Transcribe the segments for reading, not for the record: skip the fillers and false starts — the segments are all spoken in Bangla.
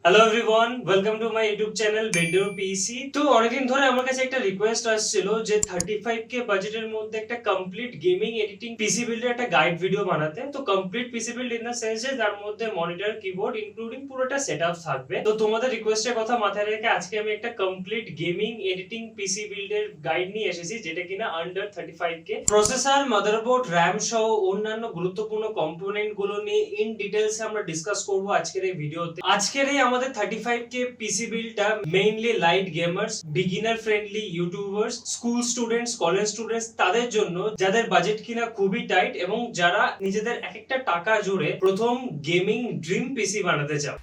Hello everyone, welcome to my YouTube channel বেন্ডোর পিসি। তো অনেকদিন ধরে আমার কাছে একটা রিকোয়েস্ট আসছিল যে 35K বাজেটের মধ্যে একটা কমপ্লিট গেমিং এডিটিং পিসি বিল্ডের একটা গাইড ভিডিও বানাতে। তো complete PC build in the sense যে তার মধ্যে মনিটর, কিবোর্ড ইনক্লুডিং পুরোটা সেটআপ থাকবে। তো তোমাদের রিকোয়েস্টের কথা মাথায় রেখে আজকে আমি একটা কমপ্লিট গেমিং এডিটিং পিসি বিল্ডের গাইড নিয়ে এসেছি, যেটা কিনা under 35K। Processor, motherboard, RAM সহ অন্যান্য গুরুত্বপূর্ণ কম্পোনেন্ট গুলো নিয়ে ইন ডিটেইলস আমরা ডিসকাস করব আজকের এই ভিডিওতে। আজকের এই আমাদের 35K পিসি বিল্ডটা mainly light gamers, beginner friendly YouTubers, school students, college students তাদের জন্য, যাদের বাজেট কিনা খুবই টাইট এবং যারা নিজেদের এক একটা টাকা জুড়ে প্রথম গেমিং ড্রিম পিসি বানাতে চাও।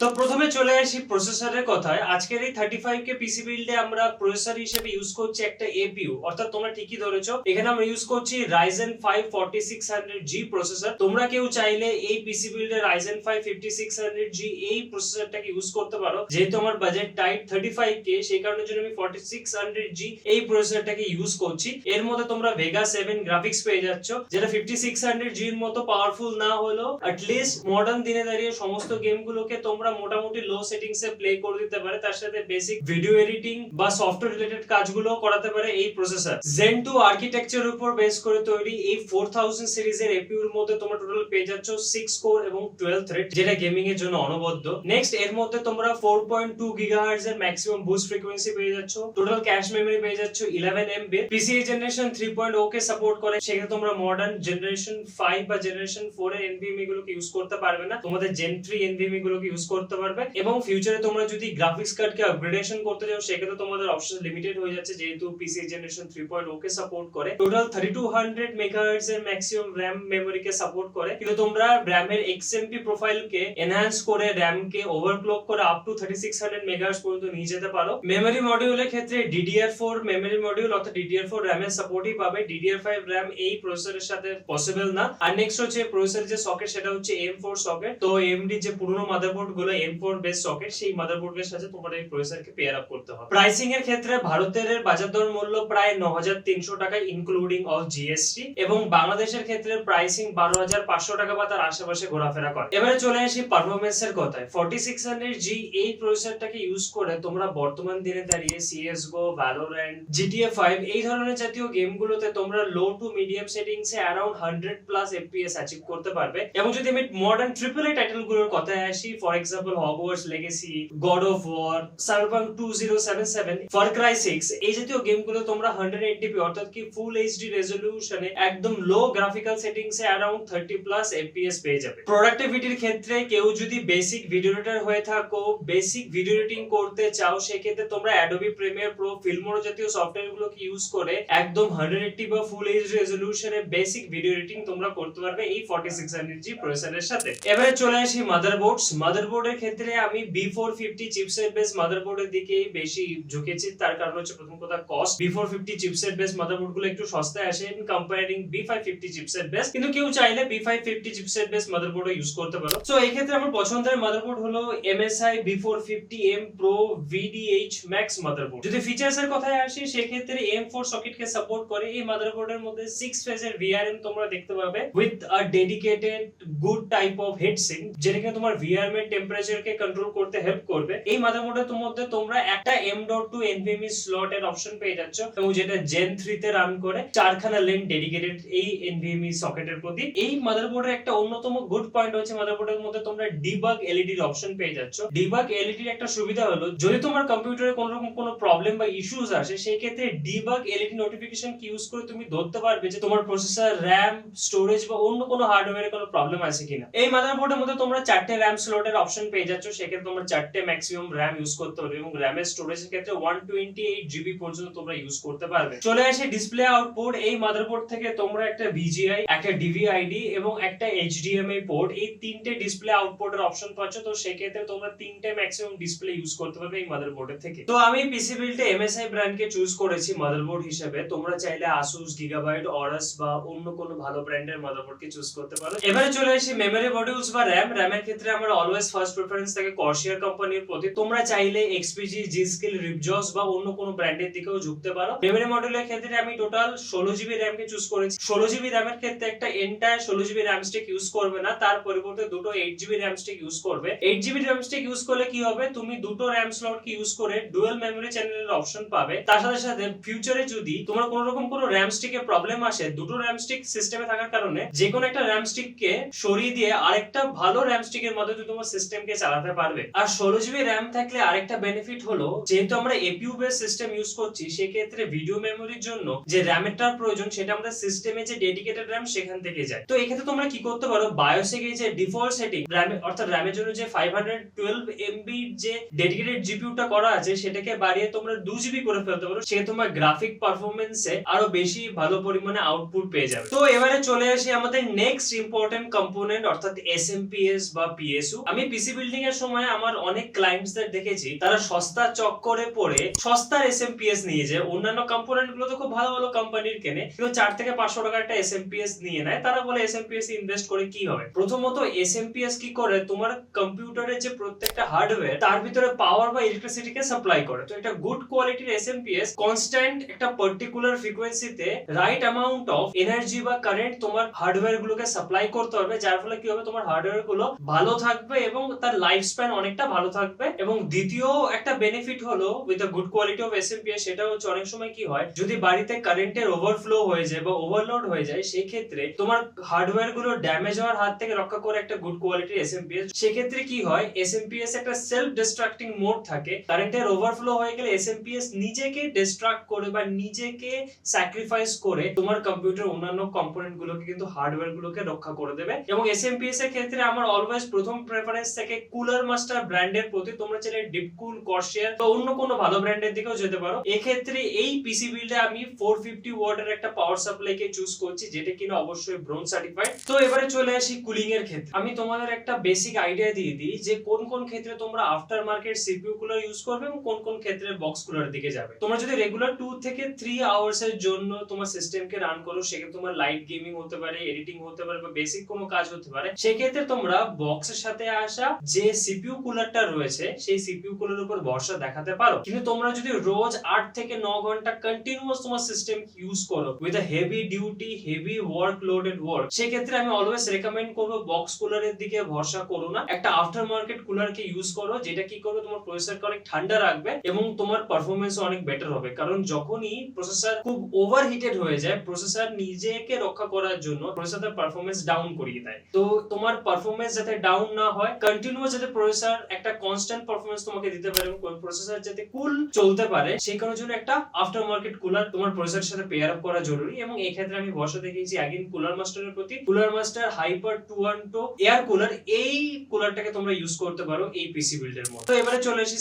তো প্রথমে চলে আসি প্রসেসরের কথায়। আজকের এই 35K পিসি বিল্ডে আমরা প্রসেসর হিসেবে ইউজ করছি একটা এপিইউ, অর্থাৎ তোমরা ঠিকই ধরেছো, এখানে আমরা ইউজ করছি Ryzen 5 4600G প্রসেসর। তোমরা কেউ চাইলে এই পিসি বিল্ডে Ryzen 5 5600G এই প্রসেসরটাকে ইউজ করতে পারো। যেহেতু আমার বাজেট টাইট 35K, সেই কারণের জন্য আমি 4600G এই প্রসেসরটাকে ইউজ করছি। এর মধ্যে তোমরা Vega 7 গ্রাফিক্স পেয়ে যাচ্ছ, যেটা 5600G এর মতো পাওয়ারফুল না হলেও অ্যাটলিস্ট মডার্ন দিনে দাঁড়িয়ে সমস্ত গেমগুলোকে তোমরা মোটামুটি লো সেটিংসে প্লে করে দিতে পারে। তার সাথে বেসিক ভিডিও এডিটিং বা সফটওয়্যার রিলেটেড কাজগুলো করাতে পারে এই প্রসেসর। Zen 2 আর্কিটেকচার উপর বেস করে তৈরি এই 4000 সিরিজের এপিইউ এর মধ্যে তোমরা টোটাল পেয়ে যাচ্ছ 6 কোর এবং 12 থ্রেড, যেটা গেমিং এর জন্য অনবদ্য। নেক্সট এর মধ্যে তোমরা 4.2 গিগাহার্টজ এর ম্যাক্সিমাম বুস্ট ফ্রিকোয়েন্সি পেয়ে যাচ্ছ। টোটাল ক্যাশ মেমরি পেয়ে যাচ্ছ 11 MB। পিসিআই জেনারেশন 3.0 কে সাপোর্ট করে, সেক্ষেত্রে তোমরা মডার্ন জেনারেশন 5 বা জেনারেশন 4 এর এনভিএমই গুলোকে ইউজ করতে পারবে না, তোমাদের জেন 3 এনভিএমই গুলোকে ইউজ করতে পারবে। এবং ফিউচারে তোমরা যদি গ্রাফিক্স কার্ডকে আপগ্রেডেশন করতে চাও, সেক্ষেত্রে তোমাদের অপশন লিমিটেড হয়ে যাচ্ছে, যেহেতু পিসি জেনারেশন 3.0 কে সাপোর্ট করে। টোটাল 3200 মেগাহার্টজ এর ম্যাক্সিমাম র‍্যাম মেমরি কে সাপোর্ট করে, কিন্তু তোমরা র‍্যাম এর XMP প্রোফাইলকে এনহ্যান্স করে র‍্যাম কে ওভারক্লক করে আপ টু 3600 মেগাহার্টজ পর্যন্ত নিয়ে যেতে পারো। মেমরি মডিউলের ক্ষেত্রে DDR4 মেমরি মডিউল অর্থাৎ DDR4 র‍্যাম এর সাপোর্টই পাবে। DDR5 র‍্যাম এই প্রসেসরের সাথে পসিবল না। আর নেক্সট হচ্ছে প্রসেসরের যে সকেট, সেটা হচ্ছে M4 সকেট। তো AMD যে পুরনো মাদারবোর্ড গুলো M4 বেস সকেট, সেই মাদারবোর্ডের সাথে তোমার এই প্রসেসরকে পেয়ার আপ করতে হবে। প্রাইসিং এর ক্ষেত্রে ভারতের বাজার দর মূল্য প্রায় 9300 টাকা ইনক্লুডিং অল জিএসটি, এবং বাংলাদেশের ক্ষেত্রে প্রাইসিং 12500 টাকা বা তার আশেপাশে ঘোরাফেরা করে। এবারে চলে আসি পারফরম্যান্সের কথায়। 4600G এই প্রসেসরটাকে ইউজ করে তোমরা বর্তমান দিনে দাঁড়িয়ে CS:GO, Valorant, GTA 5 এই ধরনের জাতীয় গেমগুলোতে তোমরা লো টু মিডিয়াম সেটিংসে अराउंड 100+ FPS অ্যাচিভ করতে পারবে। এবং যদি আমি মডার্ন AAA টাইটেলগুলোর কথায় আসি, for example Hogwarts Legacy, God of War, Cyberpunk 2077, Far Cry 6 এই জাতীয় গেমগুলো তোমরা 180p অর্থাৎ কি ফুল এইচডি রেজোলিউশনে একদম লো গ্রাফিক্যাল সেটিংসে अराउंड 30+ FPS পেয়ে যাবে। প্রোডাক্টিভিটির ক্ষেত্রে কেউ যদি বেসিক ভিডিও এডিটর হয়ে থাকো, বেসিক ভিডিও এডিটিং করতে চাও, সেক্ষেত্রে তোমরা অ্যাডোবি প্রিমিয়ার প্রো, ফিল্মোরা জাতীয় সফটওয়্যারগুলোকে ইউজ করে একদম 180 বা ফুল এইচডি রেজোলিউশনে বেসিক ভিডিও এডিটিং তোমরা করতে পারবে এই 4600G প্রসেসরের সাথে। এবারে চলে আসি মাদারবোর্ডস। মাদারবোর্ডের ক্ষেত্রে আমি B450 চিপসেট বেস মাদারবোর্ডের দিকে বেশি ঝুঁকেছি। তার কারণ হচ্ছে প্রথম কথা কস্ট। B450 চিপসেট বেস মাদারবোর্ডগুলো একটু সস্তায় আসে ইন কম্পায়ারিং B550 চিপসেট বেস, কিন্তু কেউ চাইলে B550 চিপসেট বেস মাদারবোর্ডও ইউজ করতে পারো। সো এই ক্ষেত্রে আমার পছন্দের মাদারবোর্ড হলো MSI B450M Pro VDH Max motherboard. যদি ফিচারস এর কথায় আসি, সেক্ষেত্রে M4 সকেটকে সাপোর্ট করে। এই মাদারবোর্ডের মধ্যে 6 ফেজের VRM তোমরা দেখতে পাবে with a dedicated good type of heat sink, যেটা কিনা তোমার VRM এর টেম্পারেচারকে কন্ট্রোল করতে হেল্প করবে। এই মাদারবোর্ডের মধ্যে তোমরা একটা M.2 NVMe স্লট এর অপশন পেয়ে যাচ্ছ, এবং যেটা Gen 3 তে রান করে। 4খানা লেন ডেডিকেটেড এই NVMe সকেটের প্রতি। এই মাদারবোর্ডের একটা অন্যতম গুড পয়েন্ট হচ্ছে মাদারবোর্ডের মধ্যে তোমরা ডিবাগ এলইডি এর অপশন পেয়ে যাচ্ছ। ডিবাগ এলইডি এর একটা সুবিধা হলো, যদি তোমার কম্পিউটারে কোনো রকম কোনো প্রবলেম বা ইস্যুস আসে, সেই ক্ষেত্রে ডিবাগ এলইডি নোটিফিকেশন কি ইউজ করে তুমি ধরতে পারবে যে তোমার প্রসেসর, র‍্যাম, স্টোরেজ বা অন্য কোনো হার্ডওয়্যারে কোনো প্রবলেম আছে কিনা। এই মাদারবোর্ডের মধ্যে তোমরা 4টে র‍্যাম স্লটের অপশন পেয়ে যাচ্ছ, সেক্ষেত্রে তোমরা 4টে ম্যাক্সিমাম র‍্যাম ইউজ করতে পারবে, এবং র‍্যামের স্টোরেজের ক্ষেত্রে 128GB পর্যন্ত তোমরা ইউজ করতে পারবে। চলে আসে ডিসপ্লে আউটপুট। এই মাদারবোর্ড থেকে তোমরা একটা VGA, একটা DVI-D এবং একটা HDMI পোর্ট, এই তিনটে ডিসপ্লে আউটপুটের অপশন পাচ্ছ। তো সেই ক্ষেত্রে তোমরা তিনটে ম্যাক্সিমাম ডিসপ্লে ইউজ করতে পারবে এই মাদারবোর্ডের থেকে। তো আমি পিসি বিল্ডে MSI ব্র্যান্ডকে চুজ করেছি মাদারবোর্ড হিসেবে। তোমরা চাইলে Asus, Gigabyte, Aorus বা অন্য কোনো ভালো ব্র্যান্ডের মাদারবোর্ডকে চুজ করতে পারো। এবারে চলে আসি মেমরি মডিউলস বা র‍্যাম। র‍্যামের ক্ষেত্রে আমরা অলওয়েজ ফার্স্ট ফার্স্ট প্রেফারেন্স থাকে কর্সিয়ার কোম্পানির প্রতি। তোমরা চাইলে এক্সপিজি, জি-স্কিল, রিপজস বা অন্য কোনো ব্র্যান্ডের দিকেও ঝুঁকতে পারো। মেমরি মডেলের ক্ষেত্রে আমি টোটাল 16 জিবি র‍্যাম কে চুজ করেছি। 16 জিবি র‍্যামের ক্ষেত্রে একটা entire 16 GB RAM stick use করবে না, তার পরিবর্তে দুটো 8 জিবি র‍্যাম স্টিক ইউজ করবে। 8 জিবি র‍্যাম স্টিক ইউজ করলে কি হবে, তুমি দুটো র‍্যাম স্লট কে ইউজ করে ডুয়াল মেমরি চ্যানেলের অপশন পাবে। তার সাথে সাথে ফিউচারে যদি তোমার কোনো রকম কোনো র‍্যাম স্টিকে প্রবলেম আসে, দুটো র‍্যাম স্টিক সিস্টেমে থাকার কারণে যে কোনো একটা র‍্যাম স্টিক কে সরিয়ে দিয়ে আরেকটা ভালো র‍্যাম স্টিকের মধ্যে তুমি তোমার সিস্টেমকে চালাতে পারবে। আর 16 জিবি র‍্যাম থাকলে আরেকটা বেনিফিট হলো, যেহেতু আমরা এপিইউ বেস সিস্টেম ইউজ করছি, সেক্ষেত্রে ভিডিও মেমোরির জন্য যে র‍্যামেরটার প্রয়োজন সেটা আমাদের সিস্টেমে যে ডেডিকেটেড র‍্যাম সেখান থেকে যায়। তো এক্ষেত্রে তোমরা কি করতে পারো, বায়োসে গিয়ে যে ডিফল্ট সেটিং র‍্যাম অর্থাৎ র‍্যামের জন্য যে 512 এমবি যে ডেডিকেটেড জিপিইউটা করা আছে সেটাকে বাড়িয়ে তোমরা 2 জিবি করে ফেলতে পারো। সে তোমার গ্রাফিক পারফরম্যান্সে আরো বেশি ভালো পরিমাণে আউটপুট পেয়ে যাবে। তো এবারে চলে আসি আমাদের নেক্সট ইম্পর্টেন্ট কম্পোনেন্ট অর্থাৎ এসএমপিএস বা পিএসইউ। আমি পিসি বিল্ডিং এর সময় আমার অনেক ক্লায়েন্টসদের দেখেছি তারা সস্তা চক্করে পড়ে সস্তার এসএমপিএস নিয়ে যায়। অন্যান্য কম্পোনেন্ট গুলো তো খুব ভালো ভালো কোম্পানির কেনে, কিন্তু 4 থেকে 500 টাকার একটা এসএমপিএস নিয়ে নেয়। তারা বলে এসএমপিএস এ ইনভেস্ট করে কি হবে। প্রথমত এসএমপিএস কি করে, তোমার কম্পিউটারের যে প্রত্যেকটা হার্ডওয়্যার তার ভিতরে পাওয়ার বা ইলেকট্রিসিটি কে সাপ্লাই করে। তো এটা গুড কোয়ালিটির এসএমপিএস কনস্ট্যান্ট একটা পার্টিকুলার ফ্রিকোয়েন্সিতে রাইট অ্যামাউন্ট অফ এনার্জি বা কারেন্ট তোমার হার্ডওয়্যার গুলোকে সাপ্লাই করতে হবে, যার ফলে কি হবে, তোমার হার্ডওয়্যার গুলো ভালো থাকবে এবং তার লাইফ স্প্যান অনেকটা ভালো থাকবে। এবং দ্বিতীয় একটা বেনিফিট হলো with the good quality of SMPS, সেটা হচ্ছে অনেক সময় কি হয়, যদি বাড়িতে কারেন্টের ওভারফ্লো হয়ে যায় বা ওভারলোড হয়ে যায়, সেই ক্ষেত্রে তোমার হার্ডওয়্যার গুলো ড্যামেজ হওয়ার হাত থেকে রক্ষা করে একটা গুড কোয়ালিটির এসএমপিএস। সেক্ষেত্রে কি হয়, এসএমপিএস একটা সেলফ ডিস্ট্রাক্টিং মোড থাকে। কারেন্টের ওভারফ্লো হয়ে গেলে এসএমপিএস নিজেকে ডিস্ট্রাক্ট করে বা নিজেকে স্যাক্রিফাইস করে তোমার কম্পিউটার অন্যান্য কম্পোনেন্ট গুলোকে কিন্তু হার্ডওয়্যার গুলোকে রক্ষা করে দেবে। এবং এসএমপিএস এর ক্ষেত্রে আমার অলওয়েজ প্রথম প্রেফারেন্স থাকে কুলার মাস্টার ব্র্যান্ডের প্রতি। তোমরা চাইলে ডিপকুল, কর্সিয়ার বা অন্য কোনো ভালো ব্র্যান্ডের দিকেও যেতে পারো। এক্ষেত্রে এই পিসি বিল্ডে আমি 450 ওয়াটের একটা পাওয়ার সাপ্লাই কে চুজ করছি, যেটা কিনা অবশ্যই ব্রোঞ্জ সার্টিফাইড। তো এবারে চলে আসি কুলিং এর ক্ষেত্রে। আমি তোমাদের একটা বেসিক আইডিয়া দিয়ে দিই যে কোন কোন ক্ষেত্রে তোমরা after market CPU cooler use করবে এবং কোন কোন ক্ষেত্রে বক্স কুলার দিকে যাবে। তোমরা যদি রেগুলার 2 থেকে 3 আওয়ার্স এর জন্য তোমার সিস্টেমকে রান করো, সেক্ষেত্রে তোমার লাইট গেমিং হতে পারে, এডিটিং হতে পারে বা বেসিক কোনো কাজ হতে পারে, সেক্ষেত্রে তোমরা বক্সের সাথে আসা যে সিপিইউ কুলারটা রয়েছে সেই সিপিইউ কুলারের উপর ভরসা দেখাতে পারো। কিন্তু তোমরা যদি রোজ 8 থেকে 9 ঘন্টা কন্টিনিউয়াস তোমার সিস্টেম ইউজ করো with a heavy duty, heavy work loaded work, সেক্ষেত্রে আমি অলওয়েজ রেকমেন্ড করব বক্স কুলারের দিকে ভরসা করো না, একটা আফটার মার্কেট কুলারকে ইউজ করো, যেটা কি করবে তোমার প্রসেসরকে অনেক ঠান্ডা রাখবে এবং তোমার পারফরম্যান্স অনেক বেটার হবে। কারণ যখনই প্রসেসর খুব ওভারহিটেড হয়ে যায়, প্রসেসর নিজেকে রক্ষা করার জন্য প্রসেসরের পারফরম্যান্স ডাউন করিয়ে দেয়। তো তোমার পারফরম্যান্স যাতে ডাউন না হয়, কন্টিনিউয়াস যাতে প্রসেসর একটা কনস্ট্যান্ট পারফরম্যান্স তোমাকে দিতে পারে এবং প্রসেসর যাতে কুল চলতে পারে, সেই কারণের জন্য একটা আফটার মার্কেট কুলার তোমার প্রসেসরের সাথে পেয়ার আপ করা জরুরি। এবং এই ক্ষেত্রে আমি ভরসা দেখিয়েছি अगेन কুলার মাস্টারের প্রতি। Cooler master hyper 212 air cooler, এই কুলারটাকে তোমরা ইউজ করতে পারো এই পিসি বিল্ডের মধ্যে। তো এবারে চলে আসি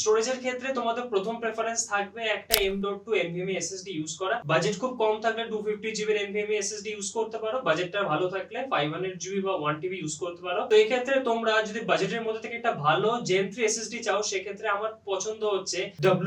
স্টোরেজের ক্ষেত্রে তোমাদের প্রথম প্রেফারেন্স থাকবে একটা M.2 NVMe SSD ইউজ করা। বাজেট খুব কম থাকলে 250 GB NVMe SSD ইউজ করতে পারো, বাজেটটা ভালো থাকলে 500 GB বা 1 TB ইউজ করতে পারো। তো এই ক্ষেত্রে তোমরা যদি বাজেটের মধ্যে থেকে একটা ভালো Gen 3 SSD চাও, সেক্ষেত্রে আমার পছন্দ হচ্ছে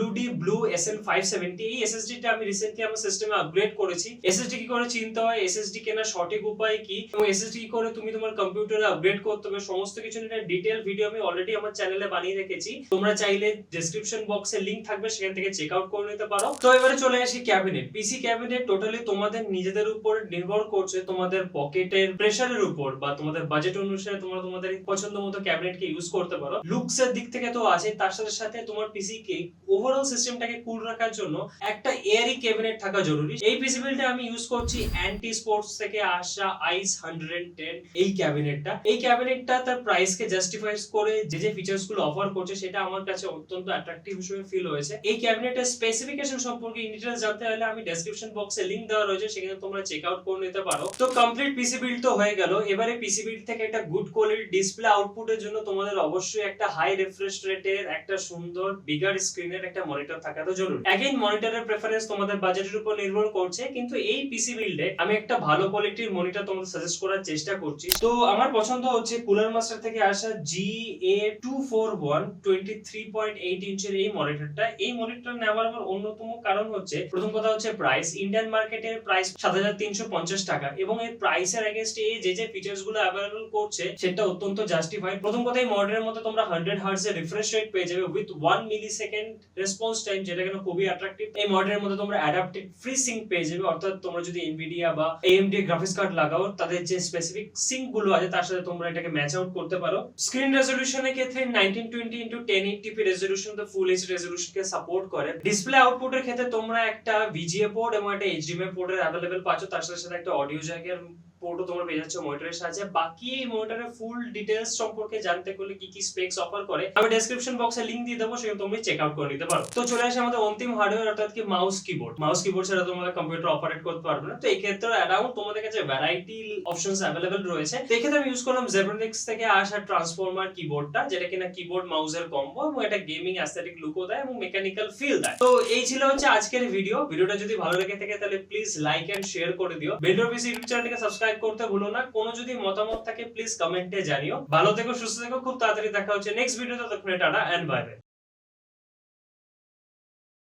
WD Blue SN570। এই SSD টা আমি রিসেন্টলি আমার সিস্টেমে আপগ্রেড করেছি। SSD কি করে চিনতে হয়, SSD কেনার সঠিক উপায় কি এবং SSD কি করে তুমি তোমার কম্পিউটারে আপগ্রেড করতে হবে, সমস্ত কিছু নিয়ে ডিটেইল ভিডিও আমি অলরেডি আমার চ্যানেলে বানিয়ে রেখেছি। তোমরা চাইলে ডেসক্রিপশন বক্সে লিংক থাকবে, সেখান থেকে চেক আউট করে নিতে পারো। তো এবারে চলে আসি ক্যাবিনেট। পিসি ক্যাবিনেট টোটালি তোমাদের নিজেদের উপর নির্ভর করছে, তোমাদের পকেটের প্রেসারের উপর বা তোমাদের বাজেট অনুসারে তোমরা তোমাদের পছন্দ মতো ক্যাবিনেটকে ইউজ করতে পারো। লুকস এর দিক থেকে তো আছে, তার সাথে সাথে তোমার পিসি কে ওভারঅল সিস্টেমটাকে কুল রাখার জন্য একটা এয়ারি ক্যাবিনেট থাকা জরুরি। এই পিসি বিল্ডে আমি ইউজ করছি অ্যান্টি স্পোর্টস থেকে আসা আইস 110 এই ক্যাবিনেটটা। এই ক্যাবিনেটটা তার প্রাইস কে জাস্টিফাই করে যে ফিচারস গুলো অফার করছে, সেটা আমার কাছে অত্যন্ত অ্যাট্রাকটিভ হিসেবে ফিল হয়েছে। এই ক্যাবিনেটের স্পেসিফিকেশন সম্পর্কে ইন ডিটেইলস জানতে হলে আমি ডেসক্রিপশন বক্সে লিংক দেওয়া রয়েছে, সেখানে তোমরা চেক আউট করে নিতে পারো। তো কমপ্লিট পিসি বিল্ড তো হয়ে গেল। এবারে পিসি বিল্ড থেকে একটা গুড কোয়ালিটি ডিসপ্লে আউটপুটের জন্য তোমাদের অবশ্যই একটা হাই রিফ্রেশ রেটের, একটা সুন্দর বিগার স্ক্রিনের একটা মনিটর থাকা তো জরুরি। अगेन মনিটরের প্রেফারেন্স তোমাদের বাজেটের উপর নির্ভর করছে, কিন্তু এই পিসি বিল্ডে আমি একটা ভালো কোয়ালিটির মনিটর তোমাদের সাজেস্ট করার চেষ্টা করছি। তো আমার পছন্দ হচ্ছে কুলার মাস্টার থেকে আসা GA241 23.8 ইঞ্চের এই মনিটরটা। এই মনিটর নেওয়ার আমার অন্যতম কারণ হচ্ছে, প্রথম কথা হচ্ছে প্রাইস। ইন্ডিয়ান মার্কেটের প্রাইস 7350 টাকা এবং এই প্রাইসের এগেইনস্টে এই যে ফিচারস গুলো अवेलेबल করছে সেটা অত্যন্ত জাস্টিফাইড। প্রথম কথা এই মডেলের মধ্যে তোমরা 100 হার্টজ এর রিফ্রেশ রেট পেয়ে যাবে with 1 millisecond response time, যেটা কিনা খুবই অ্যাট্রাকটিভ। এই মডেলের মধ্যে তোমরা অ্যাডাপ্টিভ ফ্রি সিঙ্ক পেয়ে যাবে, অর্থাৎ তোমরা যদি এনভিডিয়া বা AMD গ্রাফিক্স কার্ড লাগাও তাদের যে স্পেসিফিক সিঙ্ক গুলো আছে তার সাথে তোমরা এটাকে ম্যাচ আউট করতে পারো। স্ক্রিন রেজোলিউশনের ক্ষেত্রে 1920x1080p রেজোলিউশন তো ফুল এইচডি রেজোলিউশন কে সাপোর্ট করে। ডিসপ্লে আউটপুটের ক্ষেত্রে তোমরা একটা VGA পোর্ট এবং একটা HDMI পোর্টের अवेलेबल পাচ্ছ, তার সাথে সাথে একটা অডিও জ্যাকের পোর্টও তোমরা পেয়ে যাচ্ছ মনিটরের সাহায্যে। বাকি এই মনিটরের ফুল ডিটেইলস সম্পর্কে জানতে হলে কি কি স্পেকস অফার করে আমি ডেসক্রিপশন বক্সে লিংক দিয়ে দেবো, সেখানে তুমি চেক আউট করে নিতে পারো। তো চলে আসে আমাদের অন্তিম হার্ডওয়্যার, অর্থাৎ কি মাউস কিবোর্ড। মাউস কিবোর্ড ছাড়া তোমরা কম্পিউটার অপারেট করতে পারবে না। তো এই ক্ষেত্রে অ্যারাউন্ড তোমাদের কাছে ভ্যারাইটি অপশনস अवेलेबल রয়েছে। তো এই ক্ষেত্রে আমি ইউজ করলাম Zebronics থেকে আসা ট্রান্সফর্মার কিবোর্ডটা, যেটা কিনা কিবোর্ড মাউসের কম্বো এবং এটা গেমিং অ্যাস্থেটিক লুকও দেয় এবং মেকানিক্যাল ফিল দেয়। তো এই ছিল হচ্ছে আজকের ভিডিওটা যদি ভালো লেগে থাকে তাহলে প্লিজ লাইক এন্ড শেয়ার করে দিও। বেন্ডর পিসি ইউটিউব চ্যানেলটিকে সাবস্ক্রাইব করতে ভুলো না। কোনো যদি মতামত থাকে প্লিজ কমেন্টে জানিও। ভালো থেকো, সুস্থ থেকো, খুব তাড়াতাড়ি দেখা হচ্ছে নেক্সট ভিডিওতে। ততক্ষণে টাটা এন্ড বাই বাই।